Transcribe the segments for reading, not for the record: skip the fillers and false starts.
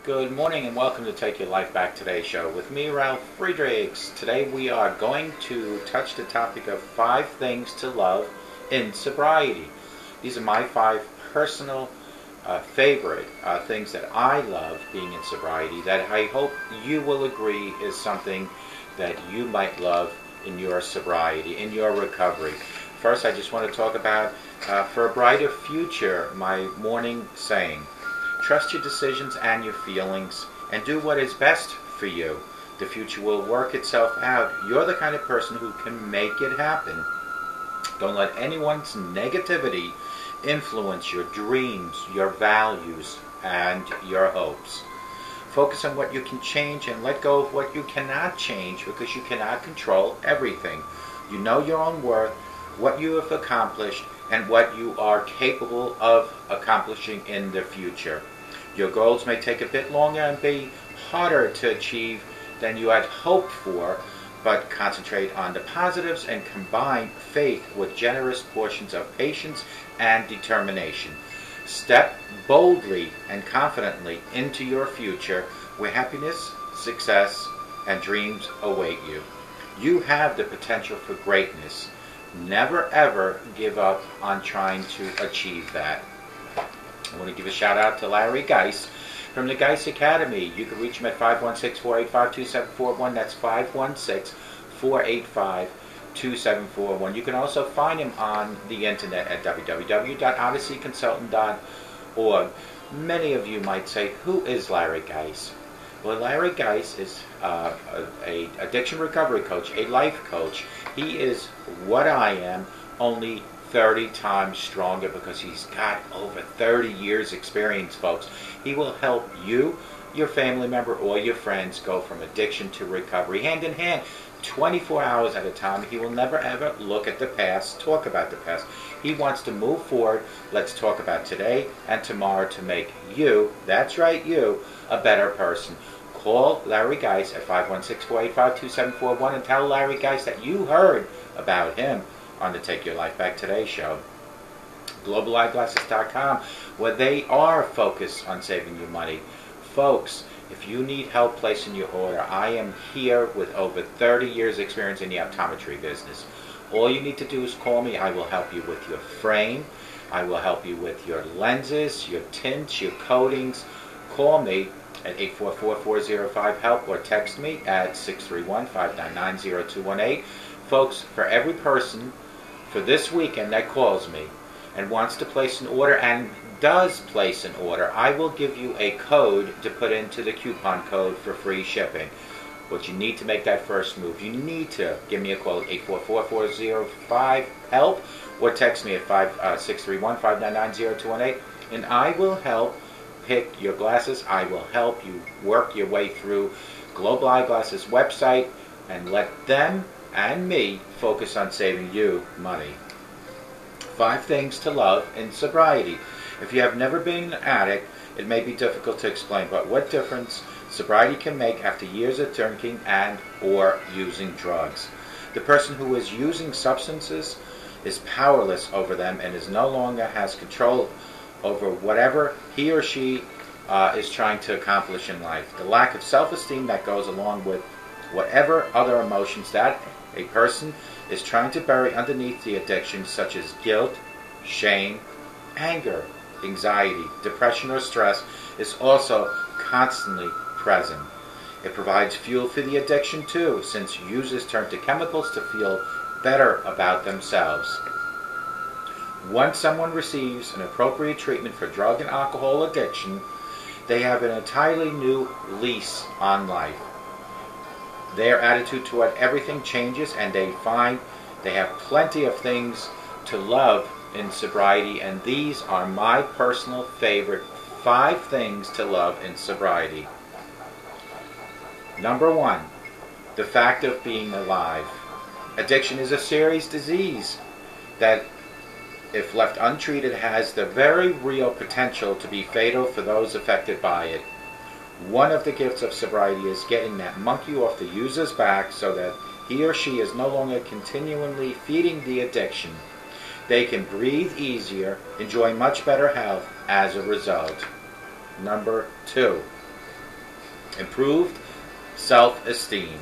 Good morning and welcome to Take Your Life Back Today show with me, Ralf Friedrichs. Today we are going to touch the topic of 5 things to love in sobriety. These are my 5 personal favorite things that I love being in sobriety that I hope you will agree is something that you might love in your sobriety, in your recovery. First, I just want to talk about, for a brighter future, my morning saying. Trust your decisions and your feelings and do what is best for you. The future will work itself out. You're the kind of person who can make it happen. Don't let anyone's negativity influence your dreams, your values, and your hopes. Focus on what you can change and let go of what you cannot change, because you cannot control everything. You know your own worth, what you have accomplished, and what you are capable of accomplishing in the future. Your goals may take a bit longer and be harder to achieve than you had hoped for, but concentrate on the positives and combine faith with generous portions of patience and determination. Step boldly and confidently into your future where happiness, success, and dreams await you. You have the potential for greatness. Never ever give up on trying to achieve that. I want to give a shout out to Larry Geis from the Geis Academy. You can reach him at 516-485-2741. That's 516-485-2741. You can also find him on the internet at www.odysseyconsultant.org. Many of you might say, who is Larry Geis? Well, Larry Geis is a addiction recovery coach, a life coach. He is what I am, only 30 times stronger, because he's got over 30 years experience, folks. He will help you, your family member, or your friends go from addiction to recovery, hand in hand, 24 hours at a time. He will never ever look at the past, talk about the past. He wants to move forward. Let's talk about today and tomorrow to make you, that's right, you, a better person. Call Larry Geis at 516-485-2741 and tell Larry Geis that you heard about him on the Take Your Life Back Today show. GlobalEyeglasses.com, where they are focused on saving you money. Folks, if you need help placing your order, I am here with over 30 years experience in the optometry business. All you need to do is call me. I will help you with your frame. I will help you with your lenses, your tints, your coatings. Call me at 844-405-HELP or text me at 631-599-0218. Folks, for every person for this weekend that calls me and wants to place an order and does place an order, I will give you a code to put into the coupon code for free shipping. But you need to make that first move. You need to give me a call at 844-405-HELP or text me at 631-599-0218, and I will help pick your glasses. I will help you work your way through Global Eyeglasses website and let them and me focus on saving you money. 5 things to love in sobriety. If you have never been an addict, it may be difficult to explain, but what difference sobriety can make after years of drinking and or using drugs. The person who is using substances is powerless over them and is no longer has control over whatever he or she is trying to accomplish in life. The lack of self-esteem that goes along with whatever other emotions that a person is trying to bury underneath the addiction, such as guilt, shame, anger, anxiety, depression, or stress, is also constantly present. It provides fuel for the addiction too, since users turn to chemicals to feel better about themselves. Once someone receives an appropriate treatment for drug and alcohol addiction, they have an entirely new lease on life. Their attitude toward everything changes, and they find they have plenty of things to love in sobriety, and these are my personal favorite 5 things to love in sobriety. Number 1, the fact of being alive. Addiction is a serious disease that, if left untreated, has the very real potential to be fatal for those affected by it. One of the gifts of sobriety is getting that monkey off the user's back so that he or she is no longer continually feeding the addiction. They can breathe easier, enjoy much better health as a result. Number 2, Improved self-esteem.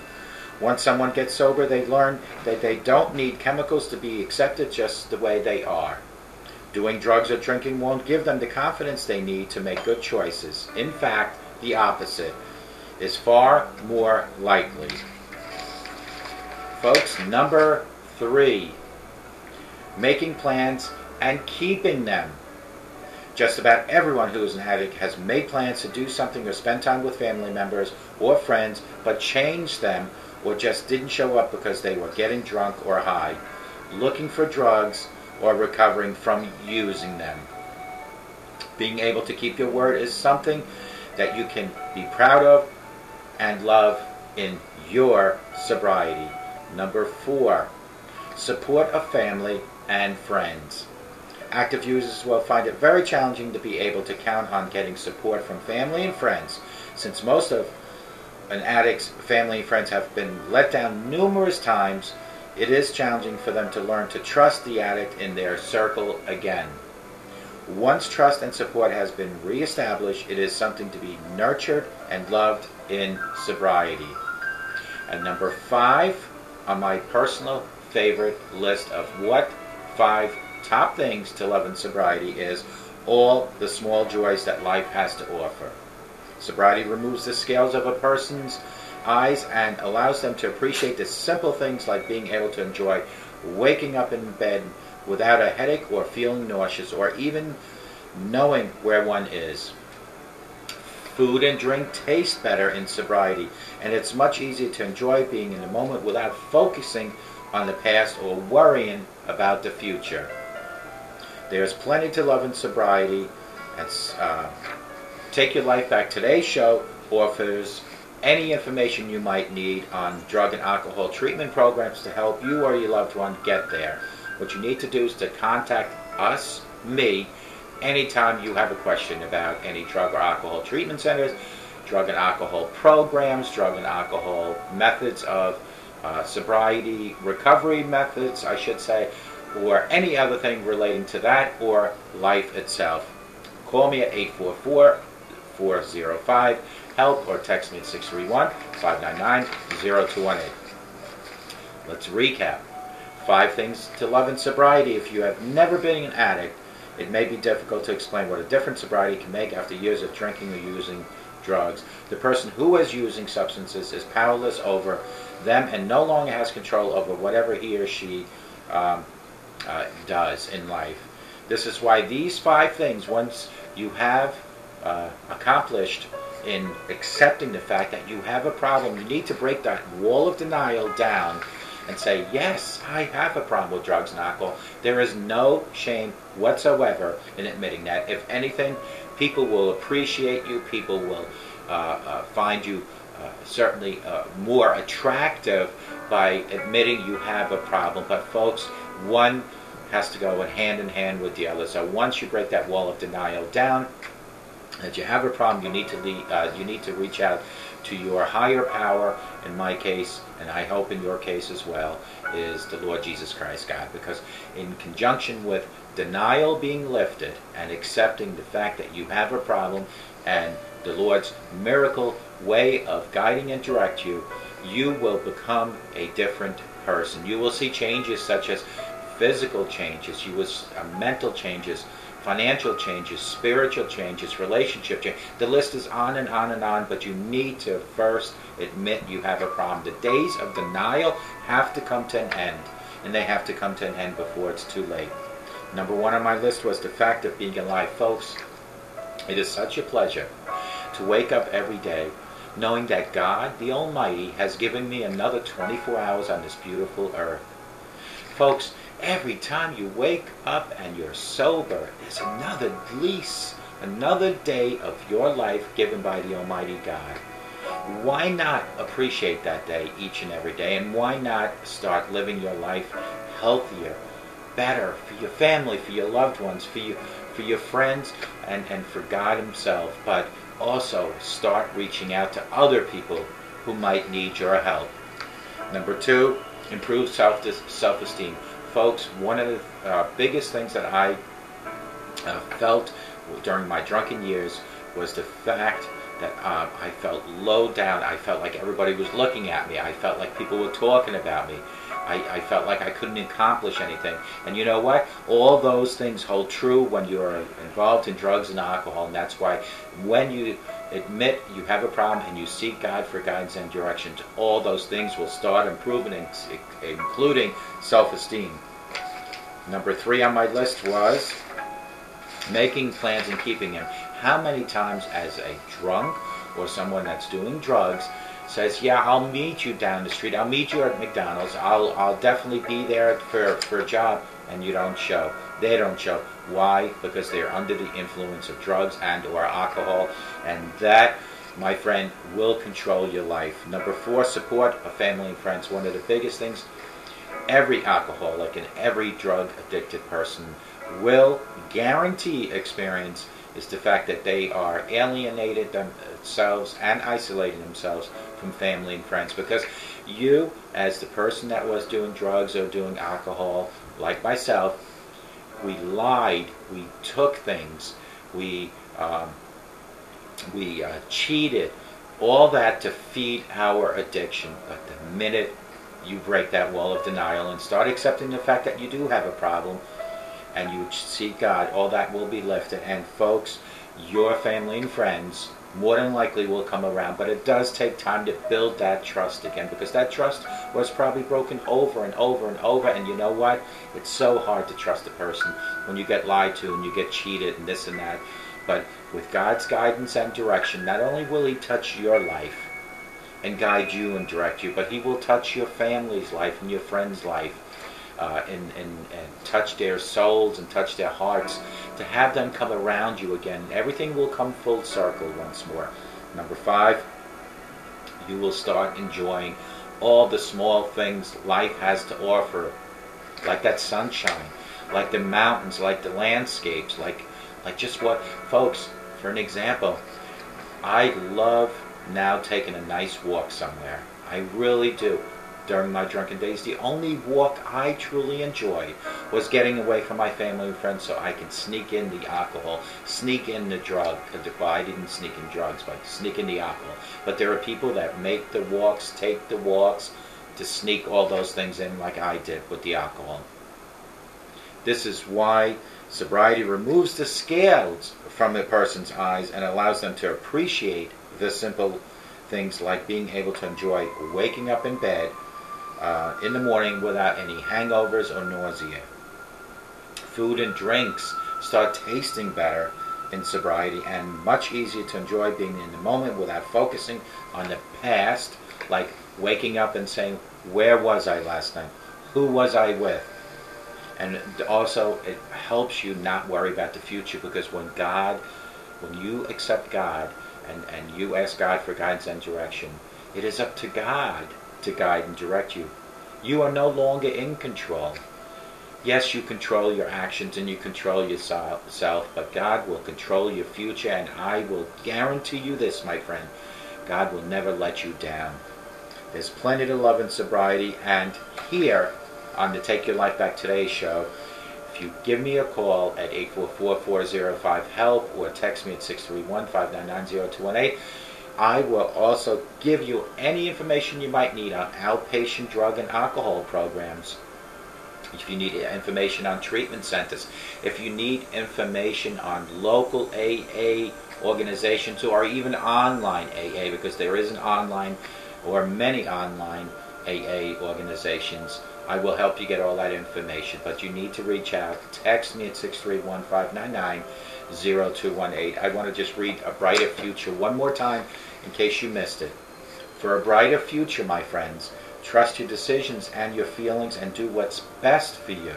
Once someone gets sober, they learn that they don't need chemicals to be accepted just the way they are. Doing drugs or drinking won't give them the confidence they need to make good choices. In fact, the opposite is far more likely. Folks, number 3, making plans and keeping them. Just about everyone who is an addict has made plans to do something or spend time with family members or friends, but changed them or just didn't show up because they were getting drunk or high, looking for drugs, or recovering from using them. Being able to keep your word is something that you can be proud of and love in your sobriety. Number 4, support of family and friends. Active users will find it very challenging to be able to count on getting support from family and friends, since most of an addict's family and friends have been let down numerous times. It is challenging for them to learn to trust the addict in their circle again. Once trust and support has been reestablished, it is something to be nurtured and loved in sobriety. And number 5 on my personal favorite list of what 5 top things to love in sobriety is all the small joys that life has to offer. Sobriety removes the scales of a person's eyes and allows them to appreciate the simple things like being able to enjoy waking up in bed without a headache or feeling nauseous or even knowing where one is. Food and drink taste better in sobriety, and it's much easier to enjoy being in the moment without focusing on the past or worrying about the future. There's plenty to love in sobriety. That's Take Your Life Back. Today's show offers any information you might need on drug and alcohol treatment programs to help you or your loved one get there. What you need to do is to contact us, me, anytime you have a question about any drug or alcohol treatment centers, drug and alcohol programs, drug and alcohol methods of sobriety, recovery methods, I should say, or any other thing relating to that or life itself. Call me at 844-405-HELP or text me at 631-599-0218. Let's recap. 5 things to love in sobriety. If you have never been an addict, it may be difficult to explain what a difference sobriety can make after years of drinking or using drugs. The person who is using substances is powerless over them and no longer has control over whatever he or she does in life. This is why these 5 things, once you have accomplished in accepting the fact that you have a problem, you need to break that wall of denial down and say, yes, I have a problem with drugs and alcohol. There is no shame whatsoever in admitting that. If anything, people will appreciate you. People will find you certainly more attractive by admitting you have a problem. But folks, one has to go hand in hand with the other. So once you break that wall of denial down, that you have a problem, you need to reach out to your higher power. In my case, and I hope in your case as well, is the Lord Jesus Christ, God. Because in conjunction with denial being lifted and accepting the fact that you have a problem and the Lord's miracle way of guiding and direct you, you will become a different person. You will see changes such as physical changes, you will mental changes, financial changes, spiritual changes, relationship changes. The list is on and on and on, but you need to first admit you have a problem. The days of denial have to come to an end, and they have to come to an end before it's too late. Number 1 on my list was the fact of being alive. Folks, it is such a pleasure to wake up every day knowing that God, the Almighty, has given me another 24 hours on this beautiful earth. Folks, every time you wake up and you're sober is another lease, another day of your life given by the Almighty God. Why not appreciate that day each and every day? And why not start living your life healthier, better, for your family, for your loved ones, for your friends, and for God Himself? But also start reaching out to other people who might need your help. Number 2, improve self-esteem. Folks, one of the biggest things that I felt during my drunken years was the fact that I felt low down. I felt like everybody was looking at me. I felt like people were talking about me. I felt like I couldn't accomplish anything. And you know what? All those things hold true when you're involved in drugs and alcohol. And that's why when you admit you have a problem and you seek God for guidance and direction, all those things will start improving, including self-esteem. Number 3 on my list was making plans and keeping them. How many times as a drunk or someone that's doing drugs says, yeah, I'll meet you down the street, I'll meet you at McDonald's, I'll definitely be there for a job, and you don't show. They don't show. Why? Because they're under the influence of drugs and or alcohol, and that, my friend, will control your life. Number 4, support of family and friends. One of the biggest things every alcoholic and every drug addicted person will guarantee experience is the fact that they are alienated themselves and isolating themselves from family and friends. Because you, as the person that was doing drugs or doing alcohol, like myself, we lied, we took things, we cheated, all that to feed our addiction. But the minute you break that wall of denial and start accepting the fact that you do have a problem, and you seek God, all that will be lifted. And folks, your family and friends more than likely will come around, but it does take time to build that trust again, because that trust was probably broken over and over and over. And you know what? It's so hard to trust a person when you get lied to and you get cheated and this and that. But with God's guidance and direction, not only will He touch your life and guide you and direct you, but He will touch your family's life and your friends' life. And touch their souls and touch their hearts, to have them come around you again. Everything will come full circle once more. Number 5, you will start enjoying all the small things life has to offer, like that sunshine, like the mountains, like the landscapes, like just what, folks, for an example, I love now taking a nice walk somewhere. I really do. During my drunken days, the only walk I truly enjoyed was getting away from my family and friends so I could sneak in the alcohol, sneak in the drug. Well, I didn't sneak in drugs, but sneak in the alcohol. But there are people that make the walks, take the walks to sneak all those things in like I did with the alcohol. This is why sobriety removes the scales from a person's eyes and allows them to appreciate the simple things like being able to enjoy waking up in bed in the morning without any hangovers or nausea. Food and drinks start tasting better in sobriety, and much easier to enjoy being in the moment without focusing on the past, like waking up and saying, where was I last night? Who was I with? And also it helps you not worry about the future, because when you accept God and you ask God for guidance and direction, it is up to God to guide and direct you. You are no longer in control. Yes, you control your actions and you control yourself, but God will control your future, and I will guarantee you this, my friend, God will never let you down. There's plenty to love in sobriety, and here on the Take Your Life Back Today show, if you give me a call at 844-405-HELP or text me at 631-599-0218, I will also give you any information you might need on outpatient drug and alcohol programs. If you need information on treatment centers, if you need information on local AA organizations or even online AA, because there is an online or many online AA organizations, I will help you get all that information. But you need to reach out. Text me at 631-599-0218. I want to just read A Brighter Future one more time in case you missed it. For a brighter future, my friends, trust your decisions and your feelings and do what's best for you.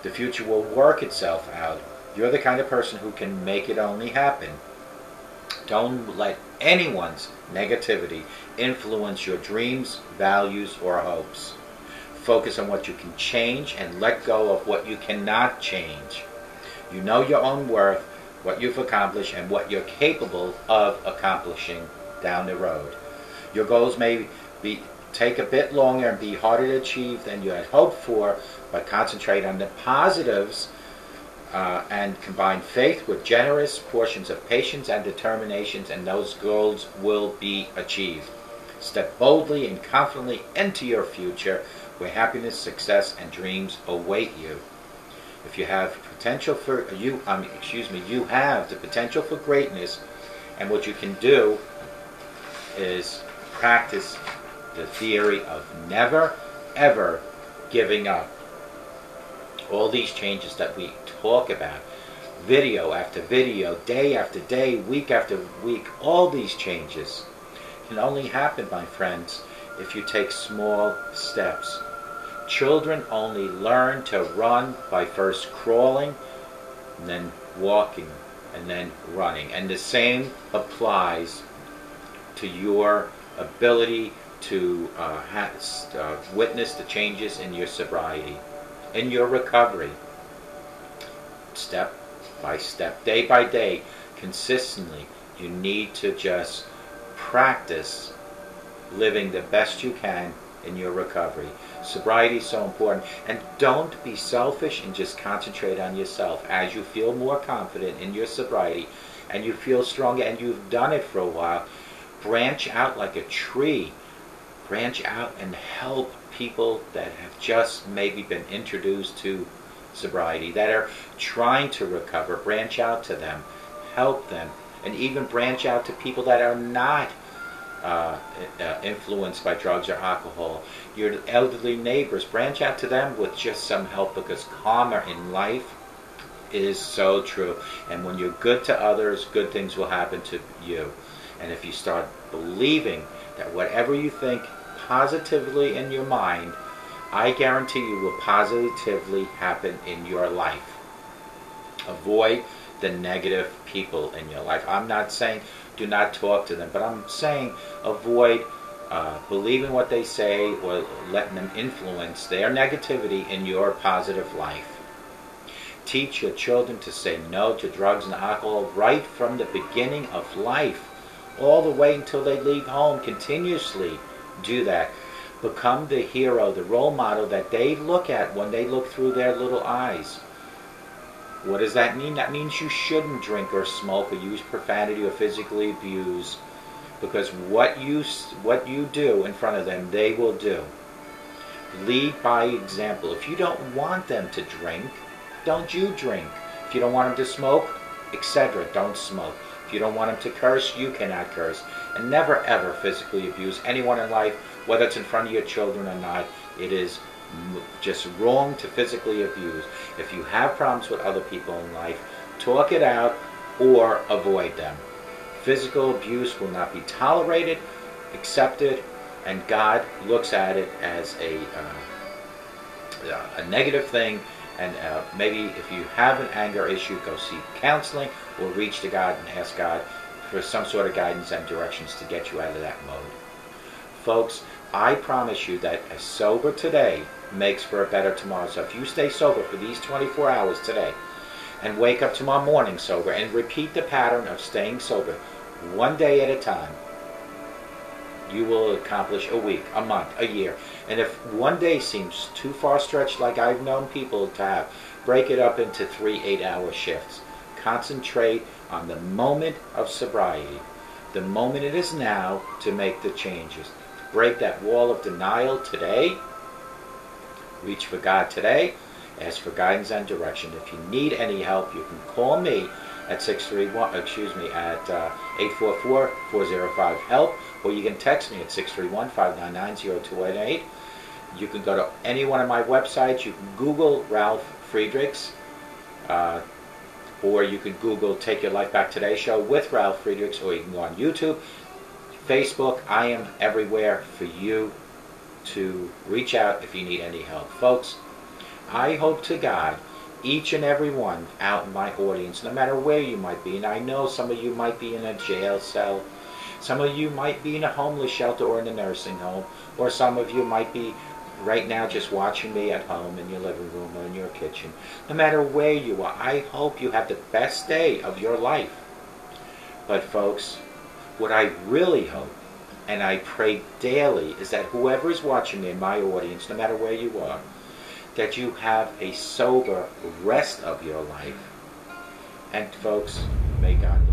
The future will work itself out. You're the kind of person who can make it only happen. Don't let anyone's negativity influence your dreams, values, or hopes. Focus on what you can change and let go of what you cannot change. You know your own worth, what you've accomplished, and what you're capable of accomplishing down the road. Your goals may take a bit longer and be harder to achieve than you had hoped for, but concentrate on the positives and combine faith with generous portions of patience and determinations, and those goals will be achieved. Step boldly and confidently into your future, where happiness, success, and dreams await you. If you have potential for you have the potential for greatness, and what you can do is practice the theory of never ever giving up. All these changes that we talk about, video after video, day after day, week after week, all these changes can only happen, my friends, if you take small steps. Children only learn to run by first crawling, and then walking, and then running. And the same applies to your ability to witness the changes in your sobriety, in your recovery. Step by step, day by day, consistently, you need to just practice living the best you can in your recovery. Sobriety is so important. And don't be selfish and just concentrate on yourself. As you feel more confident in your sobriety and you feel stronger and you've done it for a while, branch out like a tree. Branch out and help people that have just maybe been introduced to sobriety, that are trying to recover. Branch out to them, help them, and even branch out to people that are not influenced by drugs or alcohol. Your elderly neighbors, branch out to them with just some help, because karma in life is so true. And when you're good to others, good things will happen to you. And if you start believing that whatever you think positively in your mind, I guarantee you will positively happen in your life. Avoid the negative people in your life. I'm not saying do not talk to them, but I'm saying avoid believing what they say or letting them influence their negativity in your positive life. Teach your children to say no to drugs and alcohol right from the beginning of life, all the way until they leave home. Continuously do that. Become the hero, the role model that they look at when they look through their little eyes. What does that mean? That means you shouldn't drink or smoke or use profanity or physically abuse, because what you do in front of them, they will do. Lead by example. If you don't want them to drink, don't you drink. If you don't want them to smoke, etc., don't smoke. If you don't want them to curse, you cannot curse. And never ever physically abuse anyone in life, whether it's in front of your children or not. It is just wrong to physically abuse. If you have problems with other people in life, talk it out or avoid them. Physical abuse will not be tolerated, accepted, and God looks at it as a negative thing. And maybe if you have an anger issue, go seek counseling or reach to God and ask God for some sort of guidance and directions to get you out of that mode. Folks, I promise you that a sober today makes for a better tomorrow. So if you stay sober for these 24 hours today and wake up tomorrow morning sober and repeat the pattern of staying sober one day at a time, you will accomplish a week, a month, a year. And if one day seems too far stretched, like I've known people to have, break it up into 3 8-hour shifts. Concentrate on the moment of sobriety, the moment it is now, to make the changes. Break that wall of denial today. Reach for God today. Ask for guidance and direction. If you need any help, you can call me at 844-405-HELP, or you can text me at 631-599-0218. You can go to any one of my websites. You can Google Ralf Friedrichs, or you can Google Take Your Life Back Today Show with Ralf Friedrichs, or you can go on YouTube, Facebook. I am everywhere for you to reach out if you need any help. Folks, I hope to God each and every one out in my audience, no matter where you might be, and I know some of you might be in a jail cell, some of you might be in a homeless shelter or in a nursing home, or some of you might be right now just watching me at home in your living room or in your kitchen. No matter where you are, I hope you have the best day of your life. But folks, what I really hope, and I pray daily, is that whoever is watching me in my audience, no matter where you are, that you have a sober rest of your life. And folks, may God